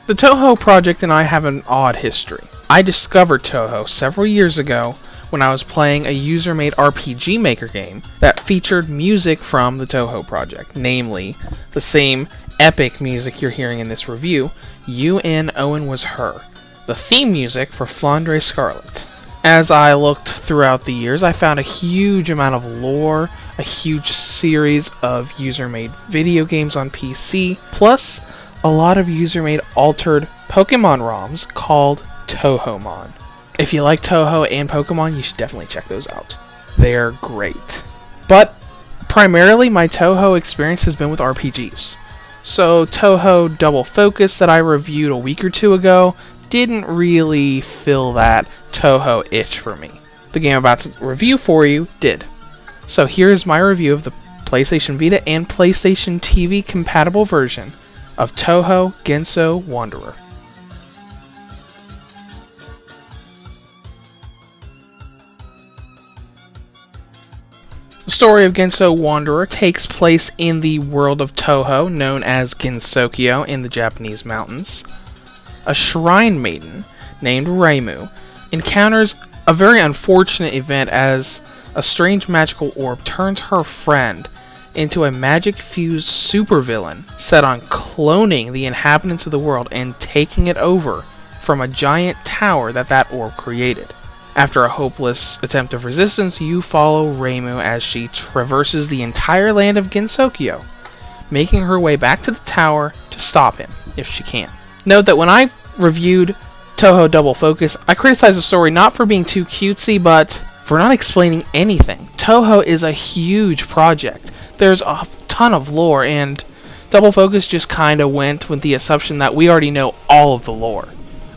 The Touhou project and I have an odd history. I discovered Touhou several years ago when I was playing a user-made RPG Maker game that featured music from the Touhou project, namely the same epic music you're hearing in this review, You and Owen Was Her, the theme music for Flandre Scarlet. As I looked throughout the years, I found a huge amount of lore, a huge series of user-made video games on PC, plus a lot of user-made altered Pokemon ROMs called Touhoumon. If you like Touhou and Pokemon, you should definitely check those out. They're great. But primarily my Touhou experience has been with RPGs. So Touhou Double Focus that I reviewed a week or two ago didn't really fill that Touhou itch for me. The game I'm about to review for you did. So here's my review of the PlayStation Vita and PlayStation TV compatible version of Touhou Genso Wanderer. The story of Genso Wanderer takes place in the world of Touhou, known as Gensokyo in the Japanese mountains. A shrine maiden named Reimu encounters a very unfortunate event as a strange magical orb turns her friend into a magic-fused supervillain set on cloning the inhabitants of the world and taking it over from a giant tower that orb created. After a hopeless attempt of resistance, you follow Reimu as she traverses the entire land of Gensokyo, making her way back to the tower to stop him, if she can. Note that when I reviewed Touhou Double Focus, I criticized the story not for being too cutesy, but for not explaining anything. Touhou is a huge project. There's a ton of lore, and Double Focus just kinda went with the assumption that we already know all of the lore.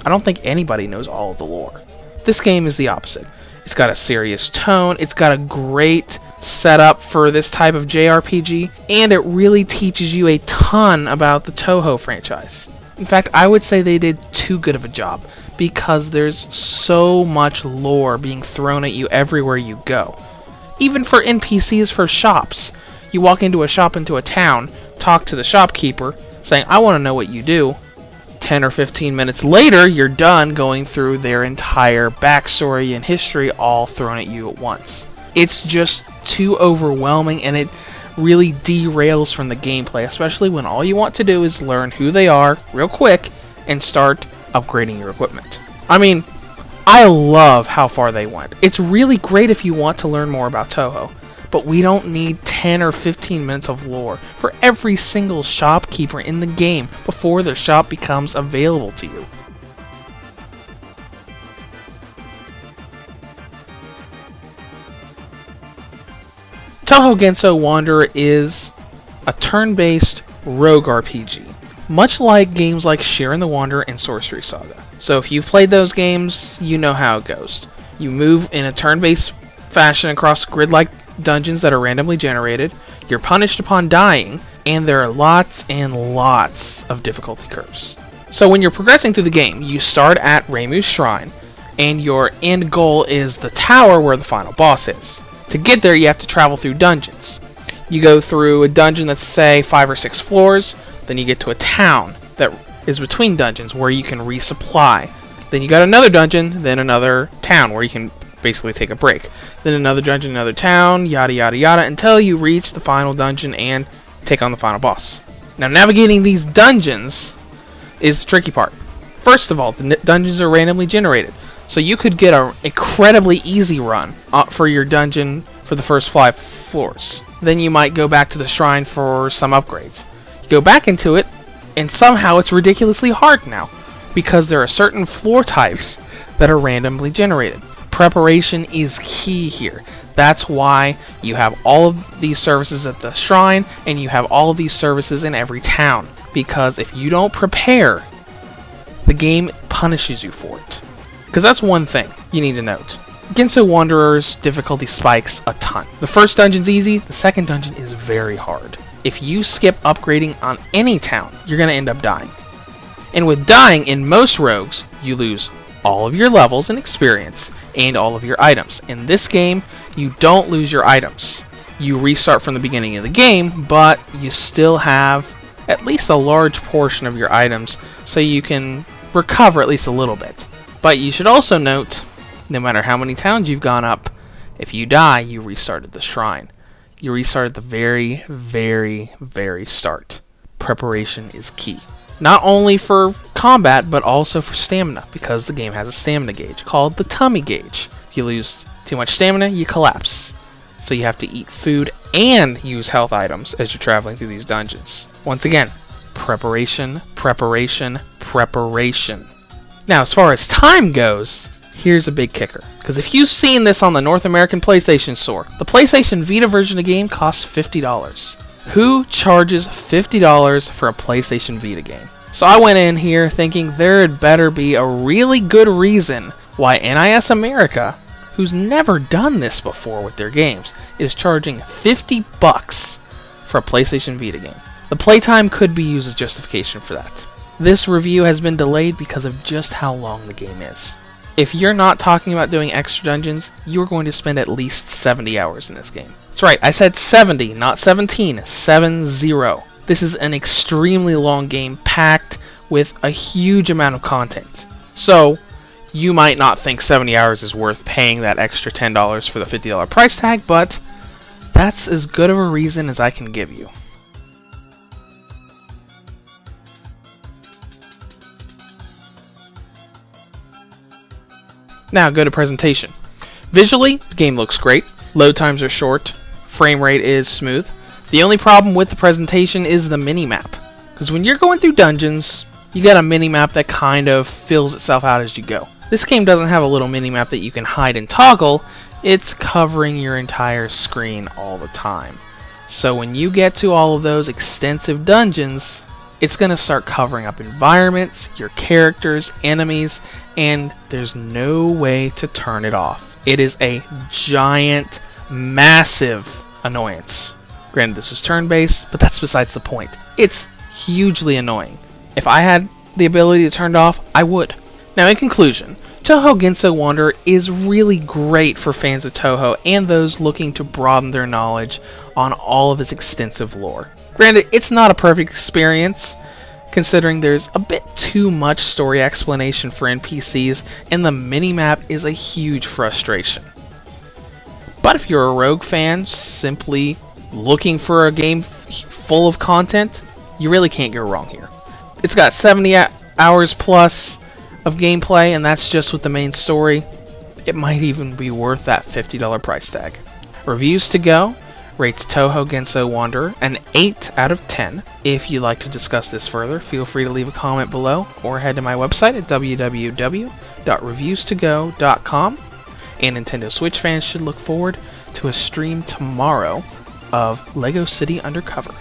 I don't think anybody knows all of the lore. This game is the opposite. It's got a serious tone, it's got a great setup for this type of JRPG, and it really teaches you a ton about the Touhou franchise. In fact, I would say they did too good of a job, because there's so much lore being thrown at you everywhere you go. Even for NPCs for shops. You walk into a shop into a town, talk to the shopkeeper, saying, I want to know what you do. 10 or 15 minutes later, you're done going through their entire backstory and history all thrown at you at once. It's just too overwhelming, and it really derails from the gameplay, especially when all you want to do is learn who they are real quick and start upgrading your equipment. I mean, I love how far they went. It's really great if you want to learn more about Touhou, but we don't need 10 or 15 minutes of lore for every single shopkeeper in the game before their shop becomes available to you. Touhou Genso Wanderer is a turn-based rogue RPG, much like games like Shiren the Wanderer and Sorcery Saga. So if you've played those games, you know how it goes. You move in a turn-based fashion across grid-like dungeons that are randomly generated, you're punished upon dying, and there are lots and lots of difficulty curves. So when you're progressing through the game, you start at Reimu's shrine, and your end goal is the tower where the final boss is. To get there, you have to travel through dungeons. You go through a dungeon that's, say, 5 or 6 floors, then you get to a town that is between dungeons where you can resupply. Then you got another dungeon, then another town where you can basically take a break. Then another dungeon, another town, yada yada yada, until you reach the final dungeon and take on the final boss. Now, navigating these dungeons is the tricky part. First of all, the dungeons are randomly generated, so you could get an incredibly easy run for your dungeon for the first 5 floors. Then you might go back to the shrine for some upgrades. You go back into it, and somehow it's ridiculously hard now, because there are certain floor types that are randomly generated. Preparation is key here. That's why you have all of these services at the shrine, and you have all of these services in every town. Because if you don't prepare, the game punishes you for it. Because that's one thing you need to note. Genso Wanderer's difficulty spikes a ton. The first dungeon's easy, the second dungeon is very hard. If you skip upgrading on any town, you're going to end up dying. And with dying in most rogues, you lose all of your levels and experience, and all of your items. In this game, you don't lose your items. You restart from the beginning of the game, but you still have at least a large portion of your items so you can recover at least a little bit. But you should also note, no matter how many towns you've gone up, if you die, you restarted the shrine. You restart at the very, very, very start. Preparation is key. Not only for combat, but also for stamina, because the game has a stamina gauge called the tummy gauge. If you lose too much stamina, you collapse. So you have to eat food and use health items as you're traveling through these dungeons. Once again, preparation, preparation, preparation. Now, as far as time goes, here's a big kicker. Because if you've seen this on the North American PlayStation Store, the PlayStation Vita version of the game costs $50. Who charges $50 for a PlayStation Vita game? So I went in here thinking there had better be a really good reason why NIS America, who's never done this before with their games, is charging $50 for a PlayStation Vita game. The playtime could be used as justification for that. This review has been delayed because of just how long the game is. If you're not talking about doing extra dungeons, you're going to spend at least 70 hours in this game. That's right, I said 70, not 17, 7-0. This is an extremely long game packed with a huge amount of content. So, you might not think 70 hours is worth paying that extra $10 for the $50 price tag, but that's as good of a reason as I can give you. Now go to presentation. Visually, the game looks great. Load times are short. Frame rate is smooth. The only problem with the presentation is the mini-map. Because when you're going through dungeons, you got a mini-map that kind of fills itself out as you go. This game doesn't have a little mini-map that you can hide and toggle. It's covering your entire screen all the time. So when you get to all of those extensive dungeons, it's going to start covering up environments, your characters, enemies, and there's no way to turn it off. It is a giant, massive annoyance. Granted, this is turn-based, but that's besides the point. It's hugely annoying. If I had the ability to turn it off, I would. Now, in conclusion, Touhou Genso Wanderer is really great for fans of Touhou and those looking to broaden their knowledge on all of its extensive lore. Granted, it's not a perfect experience, considering there's a bit too much story explanation for NPCs, and the minimap is a huge frustration. But if you're a Rogue fan simply looking for a game full of content, you really can't go wrong here. It's got 70 hours plus of gameplay, and that's just with the main story. It might even be worth that $50 price tag. Reviews to go rates Touhou Genso Wanderer an 8 out of 10. If you'd like to discuss this further, feel free to leave a comment below or head to my website at www.reviewstogo.com. And Nintendo Switch fans should look forward to a stream tomorrow of LEGO City Undercover.